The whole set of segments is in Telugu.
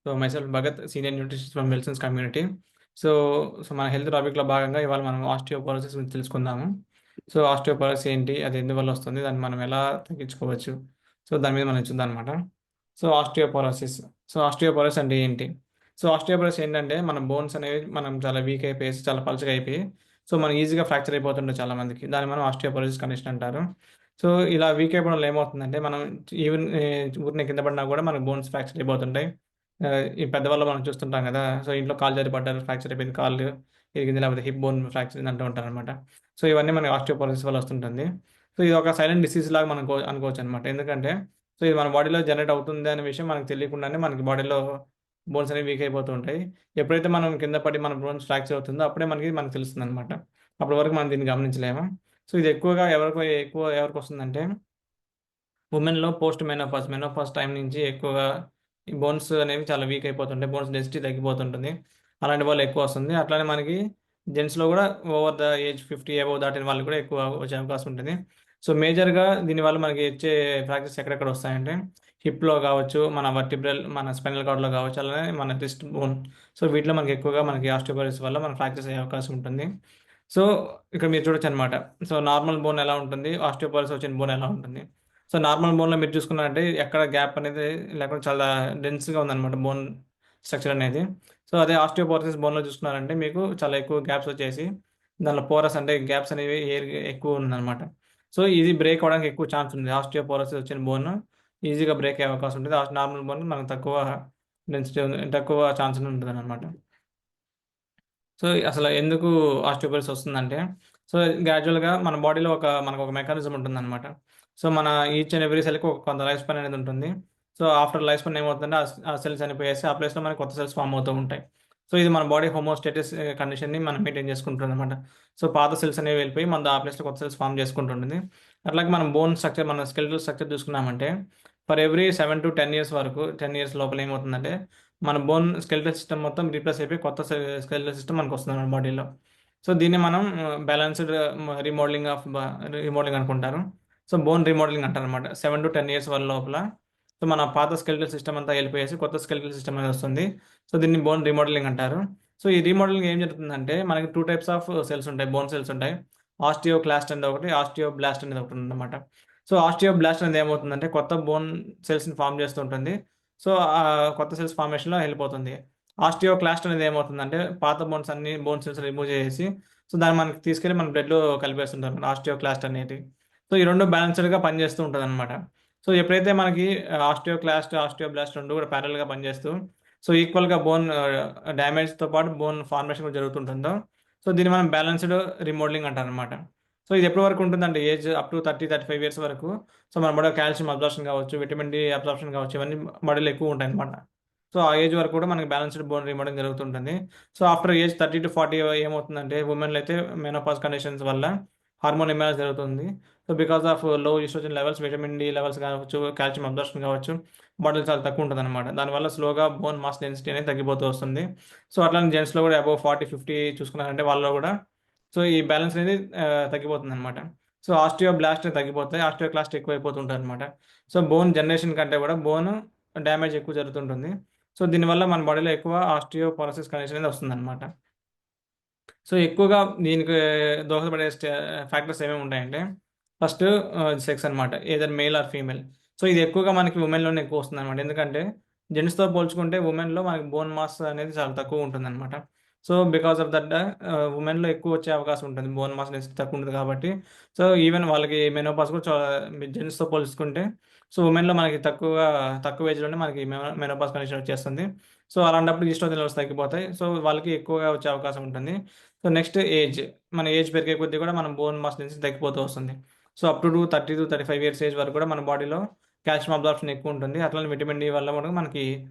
So, myself Bhagat, senior nutritionist from Wilson's community. So, మన హెల్త్ టాపిక్‌లో భాగంగా ఇవాళ మనం ఆస్టియోపోరోసిస్ గురించి తెలుసుకుందాము. సో, ఆస్టియోపోరోసిస్ ఏంటి? అది ఎందువల్ల వస్తుంది? దాన్ని మనం ఎలా తగ్గించుకోవచ్చు? సో, దాని మీద మనం చూద్దామనమాట. So, osteoporosis. సో, ఆస్టియోపోరోసిస్ అంటే ఏంటి? సో, ఆస్టియోపోరోసిస్ ఏంటంటే మన బోన్స్ అనేవి మనం చాలా వీక్ అయిపోయేసి, చాలా పలచగా అయిపోయి, సో, మనం ఈజీగా ఫ్రాక్చర్ అయిపోతుంటాయి చాలా మందికి. దాన్ని మనం ఆస్టియోపోరోసిస్ కండిషన్ అంటారు. సో, ఇలా వీక్ అయిపోవడం వల్ల ఏమవుతుందంటే మనం ఈవెన్ ఊరినే కింద పడినా కూడా మనకు బోన్స్ ఫ్రాక్చర్ అయిపోతుంటాయి. ఈ పెద్దవాళ్ళు మనం చూస్తుంటాం కదా! సో, ఇంట్లో కాలు జారి పడ్డారు, ఫ్రాక్చర్ అయిపోయింది కాళ్ళు ఇరిగింది, లేకపోతే హిప్ బోన్ ఫ్రాక్చర్ అయింది అంటూ ఉంటారనమాట. సో, ఇవన్నీ మనకి ఆస్టియోపోరోసిస్ వల్ల వస్తుంటుంది. సో, ఇది ఒక సైలెంట్ డిసీజ్ లాగా మనం అనుకోవచ్చనమాట. ఎందుకంటే, సో, ఇది మన బాడీలో జనరేట్ అవుతుంది అనే విషయం మనకు తెలియకుండానే మనకి బాడీలో బోన్స్ అనేవి వీక్ అయిపోతూ ఉంటాయి. ఎప్పుడైతే మనం కింద పడి మన బోన్స్ ఫ్రాక్చర్ అవుతుందో అప్పుడే మనకు తెలుస్తుందనమాట. అప్పటి వరకు మనం దీన్ని గమనించలేము. సో, ఇది ఎక్కువగా ఎవరికొస్తుందంటే ఉమెన్‌లో పోస్ట్ మెనోపాజ్, మెనోపాజ్ టైం నుంచి ఎక్కువగా ఈ బోన్స్ అనేవి చాలా వీక్ అయిపోతుంటాయి. బోన్స్ డెన్సిటీ తగ్గిపోతుంటుంది. అలాంటి వాళ్ళు ఎక్కువ వస్తుంది. అట్లానే మనకి జెంట్స్‌లో గూడా ఓవర్ ద ఏజ్ 50 అబోవ్ దాటిన వాళ్ళకి కూడా ఎక్కువ వచ్చే అవకాశం ఉంటుంది. సో, మేజర్‌గా దీనివల్ల మనకి వచ్చే ఫ్రాక్చర్స్ ఎక్కడెక్కడ వస్తాయంటే హిప్‌లో గావచ్చు, మన వర్టిబ్రల్, మన స్పైనల్ కార్డ్‌లో గావచ్చు, అలానే మన రిస్ట్ బోన్. సో, వీటిలో మనకి ఎక్కువగా మనకి ఆస్టియోపోరోసిస్ వల్ల మనకు ఫ్రాక్చర్స్ అయ్యే అవకాశం ఉంటుంది. సో, ఇక్కడ మీరు చూడొచ్చనమాట. సో, నార్మల్ బోన్ ఎలా ఉంటుంది? ఆస్టియోపోరోసిస్ వచ్చిన బోన్ ఎలా ఉంటుంది? సో, నార్మల్ బోన్‌లో మీరు చూసుకున్నారంటే ఎక్కడ గ్యాప్ అనేది లేకుండా చాలా డెన్స్‌గా ఉందనమాట బోన్ స్ట్రక్చర్ అనేది. సో, అదే ఆస్టియోపోరోసిస్ బోన్‌లో చూసుకున్నారంటే మీకు చాలా ఎక్కువ గ్యాప్స్ వచ్చేసి దాంట్లో పోరస్ అంటే గ్యాప్స్ అనేవి ఎయిర్ ఎక్కువ ఉందనమాట. సో, ఇది బ్రేక్ అవ్వడానికి ఎక్కువ ఛాన్స్ ఉంది. ఆస్టియోపోరోసిస్ వచ్చిన బోన్ ఈజీగా బ్రేక్ అయ్యే అవకాశం ఉంటుంది. నార్మల్ బోన్ మనకు తక్కువ డెన్సిటీ తక్కువ ఛాన్స్ ఉంటుందనమాట. సో, అసలు ఎందుకు ఆస్టియోపోరోసిస్ వస్తుందంటే, సో, గ్రాడ్యువల్‌గా మన బాడీలో మనకొక మెకానిజం ఉంటుందనమాట. సో, మన ఈచ్ అండ్ ఎవ్రీ సెల్‌కి ఒక కొంత లైఫ్ స్పాన్ అనేది ఉంటుంది. సో, ఆఫ్టర్ లైఫ్ స్పాన్ ఏమవుతుందంటే ఆ సెల్స్ చనిపోయేసి ఆ ప్లేస్‌లో మనకు కొత్త సెల్స్ ఫార్మ్ అవుతూ ఉంటాయి. సో, ఇది మన బాడీ హోమోస్టాసిస్ కండిషన్‌ని మనం మెయింటైన్ చేసుకుంటుందనమాట. సో, పాత సెల్స్ అనేవి వెళ్ళిపోయి ఆ ప్లేస్‌లో కొత్త సెల్స్ ఫార్మ్ చేసుకుంటుంటుంది. అట్లాగే మనం బోన్ స్ట్రక్చర్, మన స్కెలిటల్ స్ట్రక్చర్ చూసుకున్నామంటే ఫర్ ఎవ్రీ 7-10 ఇయర్స్ వరకు, 10 ఇయర్స్ లోపల ఏమవుతుందంటే మన బోన్ స్కెలిటల్ సిస్టమ్ మొత్తం రీప్లేస్ అయిపోయి కొత్త స్కెలిటల్ సిస్టమ్ మనకొస్తుంది మన బాడీలో. సో, దీన్ని మనం బ్యాలెన్స్‌డ్ రీమోడలింగ్ రీమోడలింగ్ అనుకుంటారు. సో, బోన్ రీమోడలింగ్ అంటారనమాట. 7-10 ఇయర్స్ లోపల సో, మన పాత స్కెలిటల్ సిస్టమ్ అంతా ఎళ్ళిపోయేసి కొత్త స్కెలిటల్ సిస్టమ్ అనేది వస్తుంది. సో, దీన్ని బోన్ రీమోడలింగ్ అంటారు. సో, ఈ రీమోడలింగ్ ఏం జరుగుతుందంటే మనకి 2 టైప్స్ ఆఫ్ సెల్స్ ఉంటాయి. బోన్ సెల్స్ ఉంటాయి. ఆస్టియోక్లాస్ట్ అనేది ఒకటి, ఆస్టియోబ్లాస్ట్ అనేది ఒకటుందన్నమాట. సో, ఆస్టియోబ్లాస్ట్ అనేది ఏమవుతుందంటే కొత్త బోన్ సెల్స్‌ని ఫార్మ్ చేస్తూ ఉంటుంది. సో, కొత్త సెల్స్ ఫార్మేషన్‌లో ఎళ్ళిపోతుంది. ఆస్టియోక్లాస్ట్ అనేది ఏమవుతుందంటే పాత బోన్ సెల్స్ రిమూవ్ చేసేసి సో, దాన్ని మనకి తీసుకెళ్ళి మన బ్లడ్‌లో కలిపేస్తుంటారన్నమాట ఆస్టియోక్లాస్ట్ అనేది. సో, ఈ 2 బ్యాలెన్స్‌డ్‌గా పనిచేస్తూ ఉంటదన్నమాట. సో, ఎప్పుడైతే మనకి ఆస్టియోక్లాస్ట్, ఆస్టియోబ్లాస్ట్ 2 కూడా పారలెల్‌గా పనిచేస్తూ సో, ఈక్వల్‌గా బోన్ డ్యామేజ్‌తో పాటు బోన్ ఫార్మేషన్ కూడా జరుగుతుంటుందో సో, దీన్ని మనం బ్యాలెన్స్‌డ్ రీమోడలింగ్ అంటారన్నమాట. సో, ఇది ఎప్పటి వరకు ఉంటుందంటే ఏజ్ అప్ టు 30, 35 ఇయర్స్ వరకు సో, మన బాడీలో కాల్షియం అబ్జార్ప్షన్ కావచ్చు, విటమిన్ డి అబ్జార్ప్షన్ కావచ్చు, ఇవన్నీ బాడీలో ఎక్కువుంటాయన్నమాట. సో, ఆ ఏజ్ వరకు కూడా మనకి బ్యాలెన్స్‌డ్ బోన్ రీమోడలింగ్ జరుగుతుంటుంది. సో, ఆఫ్టర్ ఏజ్ 30-40 ఏమవుతుందంటే వుమెన్‌లో అయితే మెనోపాజ్ కండిషన్స్ వల్ల హార్మోన్ ఇంబాలెన్స్ జరుగుతుంది. So, because of low estrogen levels, vitamin D levels కావచ్చు, కాల్షియం అబ్జార్ప్షన్ కావచ్చు, బాడీలో చాలా తక్కువ ఉంటదనమాట. దానివల్ల స్లోగా బోన్ మాస్ డెన్సిటీ అనేది తగ్గిపోతూ వస్తుంది. సో, అట్లానే జెంట్స్‌లో కూడా అబోవ్ 40, 50 చూసుకున్నారంటే వాళ్ళలో కూడా సో, ఈ బ్యాలెన్స్ అనేది తగ్గిపోతుందనమాట. సో, ఆస్టియోబ్లాస్ట్ తగ్గిపోతాయి. ఆస్టియోక్లాస్ట్ ఎక్కువైపోతుంటాయనమాట. సో, బోన్ జనరేషన్ కంటే కూడా బోను డ్యామేజ్ ఎక్కువ జరుగుతుంటుంది. సో, దీనివల్ల మన బాడీలో ఎక్కువ ఆస్టియోపోరోసిస్ కండిషన్ అనేది వస్తుందనమాట. సో, ఎక్కువగా దీనికి దోహదపడే ఫ్యాక్టర్స్ ఏమేమి ఉంటాయంటే, ఫస్ట్ సెక్స్ అనమాట. Either male or female. So, ఇది ఎక్కువగా మనకి వుమెన్‌లోనే ఎక్కువ వస్తుందనమాట. ఎందుకంటే, జెంట్స్‌తో పోల్చుకుంటే వుమెన్‌లో మనకి బోన్ మాస్ అనేది చాలా తక్కువ ఉంటుందనమాట. సో, బికాస్ ఆఫ్ దట్ వుమెన్‌లో ఎక్కువ వచ్చే అవకాశం ఉంటుంది. బోన్ మాస్ డెన్సిటీ తక్కువ ఉంటది కాబట్టి. సో, ఈవెన్ వాళ్ళకి మెనోపాజ్ కూడా జెంట్స్‌తో పోల్చుకుంటే సో, వుమెన్‌లో మనకి తక్కువ ఏజ్‌లోనే మనకి మెనోపాజ్ కండిషన్ వచ్చేస్తుంది. సో, అలాంటప్పుడు ఈస్ట్రోజన్ లెవెల్స్ తగ్గిపోతాయి. సో, వాళ్ళకి ఎక్కువగా వచ్చే అవకాశం ఉంటుంది. So, next age. మన ఏజ్ పెరిగే కొద్దీ కూడా మన బోన్ మాస్ డెన్సిటీ తగ్గిపోతూ వస్తుంది. So, up to 30-35 years age వరకు కూడా మన బాడీలో కాల్షియం అబ్జార్ప్షన్ ఎక్కువుంటుంది. అట్లనే విటమిన్ డి వల్ల కూడా మనకి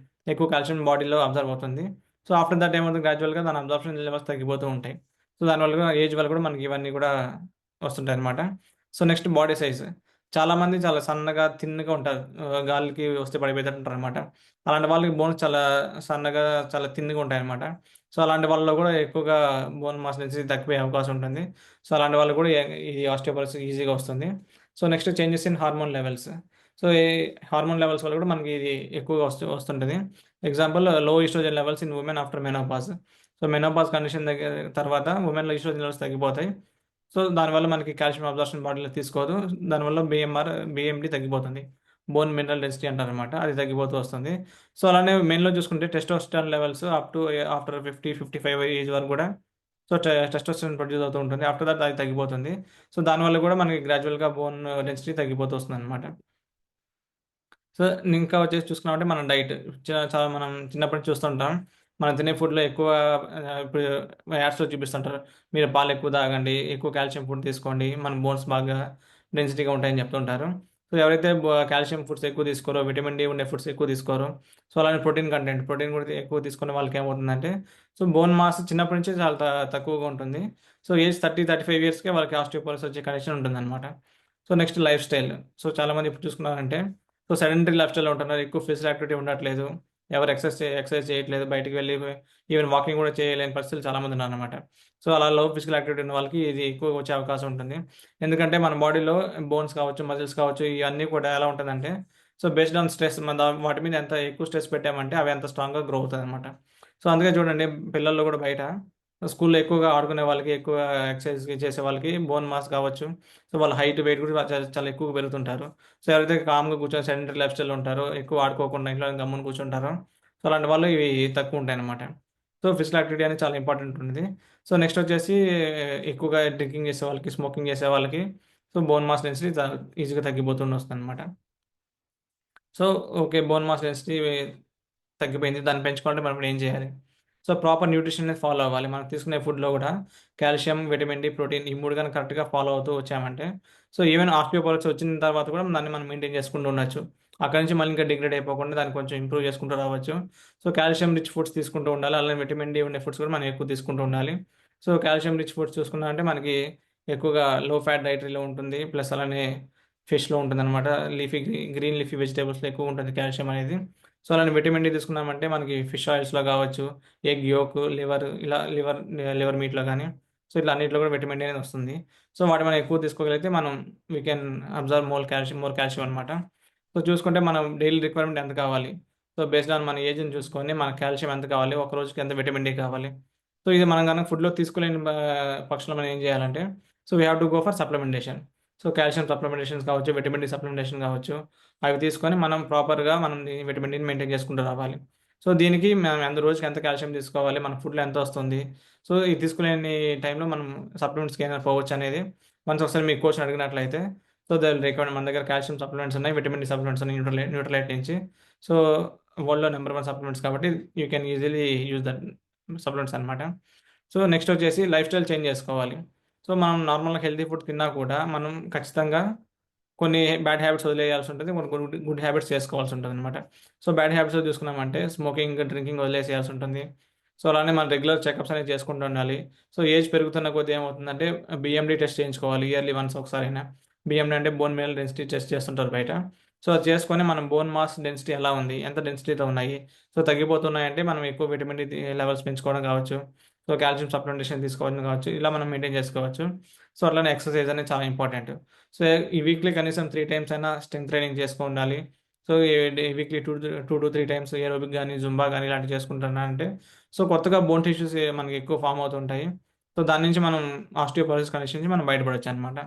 ఎక్కువ కాల్షియం బాడీలో అబ్జర్వ్ అవుతుంది. సో, ఆఫ్టర్ దట్ ఏమవుతుంది గ్రాడ్యువల్‌గా దాని అబ్జార్ప్షన్ లెవెల్స్ తగ్గిపోతూ ఉంటాయి. సో, దానివల్ల కూడా ఏజ్ వల్ల కూడా మనకి ఇవన్నీ కూడా వస్తుంటాయన్నమాట. So, next body size. చాలామంది చాలా సన్నగా, థిన్‌గా ఉంటారు. గాలికి వస్తే పడిపోయేటట్టు ఉంటారన్నమాట. అలాంటి వాళ్ళకి బోన్స్ చాలా సన్నగా, చాలా థిన్‌గా ఉంటాయన్నమాట. సో, అలాంటి వాళ్ళలో కూడా ఎక్కువగా బోన్ మాస్ డెన్సిటీ తగ్గిపోయే అవకాశం ఉంటుంది. సో, అలాంటి వాళ్ళకి కూడా ఈ ఆస్టియోపోరోసిస్ ఈజీగా వస్తుంది. So, next changes in hormone levels. So ఈ హార్మోన్ లెవెల్స్ వల్ల కూడా మనకి ఇది ఎక్కువగా వస్తుంటుంది. ఎగ్జాంపుల్ లో estrogen levels in women after menopause. So menopause condition దగ్గర తర్వాత ఉమెన్లో ఈస్ట్రోజన్ లెవెల్స్ తగ్గిపోతాయి. సో దానివల్ల మనకి కాల్షియం అబ్జార్ప్షన్ బాడీలో తీసుకోదు. దానివల్ల బిఎండి తగ్గిపోతుంది. బోన్ మినరల్ డెన్సిటీ అంటారనమాట. అది తగ్గిపోతూ వస్తుంది. సో అలానే మెయిన్లో చూసుకుంటే testosterone levels up to after 50-55 age వరకు కూడా సో టెస్టోస్టెరాన్ ప్రొడ్యూస్ అవుతూ ఉంటుంది. ఆఫ్టర్ దట్ అది తగ్గిపోతుంది. సో దానివల్ల కూడా మనకి గ్రాడ్యువల్గా బోన్ డెన్సిటీ తగ్గిపోతూ వస్తుంది అనమాట. సో ఇంకా వచ్చేసి చూసుకున్నామంటే మన డైట్ చాలా మనం చిన్నప్పటి నుంచి చూస్తుంటాం. మనం తినే ఫుడ్లో ఎక్కువ ఇప్పుడు యాడ్స్లో చూపిస్తుంటారు, మీరు పాలు ఎక్కువ తాగండి, ఎక్కువ కాల్షియం ఫుడ్ తీసుకోండి, మన బోన్స్ బాగా డెన్సిటీగా ఉంటాయని చెప్తుంటారు. సో ఎవరైతే కాల్షియం ఫుడ్స్ ఎక్కువ తీసుకోరో, విటమిన్ డి ఉండే ఫుడ్స్ ఎక్కువ తీసుకోరో, సో అలానే ప్రోటీన్ కూడా ఎక్కువ తీసుకునే వాళ్ళకి ఏమవుతుందంటే సో బోన్ మాస్ చిన్నప్పటి నుంచి చాలా తక్కువగా ఉంటుంది. సో ఏజ్ 30-35 ఇయర్స్కే వాళ్ళకి ఆస్టియోపోరోసిస్ వచ్చే కండిషన్ ఉంటుందన్నమాట. So next life style. So చాలామంది ఇప్పుడు చూసుకున్నారంటే సో సెడెంటరీ లైఫ్ స్టైల్లో ఉంటున్నారు, ఎక్కువ ఫిజికల్ యాక్టివిటీ ఉండట్లేదు, ఎవరు ఎక్సర్సైజ్ చేయట్లేదు, బయటికి వెళ్ళి ఈవెన్ వాకింగ్ కూడా చేయలేని పరిస్థితులు చాలామంది ఉన్నారన్నమాట. సో అలా లో ఫిజికల్ యాక్టివిటీ ఉన్న వాళ్ళకి ఇది ఎక్కువ వచ్చే అవకాశం ఉంటుంది. ఎందుకంటే మన బాడీలో బోన్స్ కావచ్చు, మజిల్స్ కావచ్చు, ఇవన్నీ కూడా ఎలా ఉంటుందంటే సో బేస్డ్ ఆన్ స్ట్రెస్, మన వాటి మీద ఎంత ఎక్కువ స్ట్రెస్ పెట్టామంటే అవి అంత స్ట్రాంగ్గా గ్రో అవుతుంది అనమాట. సో అందుకే చూడండి, పిల్లల్లో కూడా బయట స్కూల్లో ఎక్కువగా ఆడుకునే వాళ్ళకి, ఎక్కువ ఎక్సర్సైజ్ చేసే వాళ్ళకి బోన్ మాస్ కావచ్చు, సో వాళ్ళ హైట్ వెయిట్ కూడా చాలా చాలా ఎక్కువగా పెరుగుతుంటారు. సో ఎవరైతే కామ్గా కూర్చొని సెడెంటరీ లైఫ్ స్టైల్ ఉంటారో, ఎక్కువ ఆడుకోకుండా ఇంట్లో గమ్మున కూర్చుంటారో, సో అలాంటి వాళ్ళు ఇవి తక్కువ ఉంటాయి అన్నమాట. సో ఫిజికల్ యాక్టివిటీ అనేది చాలా ఇంపార్టెంట్ ఉంటుంది. సో నెక్స్ట్ వచ్చేసి ఎక్కువగా డ్రింకింగ్ చేసే వాళ్ళకి, స్మోకింగ్ చేసే వాళ్ళకి సో బోన్ మాస్ డెన్సిటీ ఈజీగా తగ్గిపోతుండి వస్తుంది అనమాట. So okay, bone mass density తగ్గిపోయింది, దాన్ని పెంచుకోవాలంటే మనం ఏం చేయాలి? సో ప్రాపర్ న్యూట్రిషన్ అనేది ఫాలో అవ్వాలి. మనం తీసుకునే ఫుడ్లో కూడా కాల్షియం, విటమిన్ డి, ప్రోటీన్ ఈ మూడు కానీ కరెక్ట్గా ఫాలో అవుతూ వచ్చామంటే సో ఈవెన్ ఆస్టియోపోరోసిస్ వచ్చిన తర్వాత కూడా దాన్ని మనం మెయింటైన్ చేసుకుంటూ ఉండొచ్చు. అక్కడ నుంచి మళ్ళీ ఇంకా డిగ్రేడ్ అయిపోకుండా దాన్ని కొంచెం ఇంప్రూవ్ చేసుకుంటూ రావచ్చు. సో కాల్షియం రిచ్ ఫుడ్స్ తీసుకుంటూ ఉండాలి. అలానే విటమిన్ డి ఉండే ఫుడ్స్ కూడా మనం ఎక్కువ తీసుకుంటూ ఉండాలి. సో కాల్షియం రిచ్ ఫుడ్స్ చూసుకున్నా అంటే మనకి ఎక్కువగా లో ఫ్యాట్ డైటరీలో ఉంటుంది, ప్లస్ అలానే ఫిష్లో ఉంటుంది అనమాట. గ్రీన్ లీఫీ వెజిటేబుల్స్లో ఎక్కువ ఉంటుంది కాల్షియం అనేది. సో అలానే విటమిన్ డి తీసుకున్నామంటే మనకి ఫిష్ ఆయిల్స్లో కావచ్చు, ఎగ్ యోక్, ఇలా లివర్ మీట్‌లో గానీ, సో ఇట్లా అన్నిట్లో కూడా విటమిన్ డి అనేది వస్తుంది. సో వాటిని మనం ఎక్కువ తీసుకోగలిగితే మనం we can observe more calcium అనమాట. సో చూసుకుంటే మనం డైలీ రిక్వైర్మెంట్ ఎంత కావాలి? సో బేస్డ్ ఆన్ మన ఏజ్‌ని చూసుకొని మన కాల్షియం ఎంత కావాలి? ఒక రోజుకి ఎంత విటమిన్ డి కావాలి? సో ఇది మనం గనక ఫుడ్‌లో తీసుకోలేని పక్షంలో మనం ఏం చేయాలంటే so we have to go for supplementation. So calcium supplementations కావచ్చు, విటమిన్ డి సప్లిమెంటేషన్ కావచ్చు, అవి తీసుకొని మనం ప్రాపర్‌గా మనం విటమిన్ డిని మెయింటైన్ చేసుకుంటూ రావాలి. సో దీనికి మనం రోజుకి ఎంత కాల్షియం తీసుకోవాలి? మన ఫుడ్‌లో ఎంత వస్తుంది? సో ఇది తీసుకోలేని టైంలో మనం సప్లిమెంట్స్‌కి ఏమైనా పోవచ్చా అనేది వన్స్ ఒకసారి మీ కోచ్‌ని అడిగినట్లయితే సో దే విల్ రికమెండ్. మన దగ్గర కాల్షియం సప్లిమెంట్స్ ఉన్నాయి, విటమిన్ డి సప్లిమెంట్స్ ఉన్నాయి న్యూట్రలైట్ నుంచి. సో వరల్డ్‌లో నంబర్ 1 సప్లిమెంట్స్ కాబట్టి you can easily use that supplements అనమాట. సో నెక్స్ట్ వచ్చేసి లైఫ్ స్టైల్ చేంజ్ చేసుకోవాలి. సో మనం నార్మల్‌గా హెల్తీ ఫుడ్ తిన్నా కూడా మనం ఖచ్చితంగా కొన్ని బ్యాడ్ హ్యాబిట్స్ వదిలేయాల్సి ఉంటుంది, కొన్ని గుడ్ హ్యాబిట్స్ చేసుకోవాల్సి ఉంటుందన్నమాట. సో బ్యాడ్ హ్యాబిట్స్‌లో చూసుకున్నామంటే స్మోకింగ్, డ్రింకింగ్ వదిలేసేయాల్సి ఉంటుంది. సో అలానే మనం రెగ్యులర్ చెకప్స్ అనేవి చేసుకుంటూ ఉండాలి. సో ఏజ్ పెరుగుతున్న కొద్దీ ఏమవుతుందంటే బీఎండీ టెస్ట్ చేయించుకోవాలి ఇయర్లీ వన్స్ ఒకసారైనా. బీఎండీ అంటే బోన్ మినరల్ డెన్సిటీ టెస్ట్ చేస్తుంటారు బయట. సో అది చేసుకొని మనం బోన్ మాస్ డెన్సిటీ ఎలా ఉంది? ఎంత డెన్సిటీతో ఉన్నాయి? సో తగ్గిపోతున్నాయంటే మనం ఎక్కువ విటమిన్ డి లెవెల్స్ పెంచుకోవడం కావచ్చు, సో కాల్షియం సప్లిమెంటేషన్ తీసుకోవడం కావచ్చు, ఇలా మనం మెయింటైన్ చేసుకోవచ్చు. సో అట్లనే ఎక్సర్సైజ్ అనేది చాలా ఇంపార్టెంట్. సో ఈ వీక్లీ కనీసం 3 టైమ్స్ అయినా స్ట్రెంగ్త్ ట్రైనింగ్ చేస్తూ ఉండాలి. సో వీక్లీ 2-3 టైమ్స్ ఏరోబిక్ గానీ, జుంబా గానీ ఇలాంటివి చేసుకుంటున్నారంటే సో కొత్తగా బోన్ టిష్యూస్ మనకి ఎక్కువ ఫార్మ్ అవుతుంటాయి. సో దాని నుంచి మనం ఆస్టియోపోరోసిస్ కండిషన్ నుంచి మనం బయటపడొచ్చనమాట.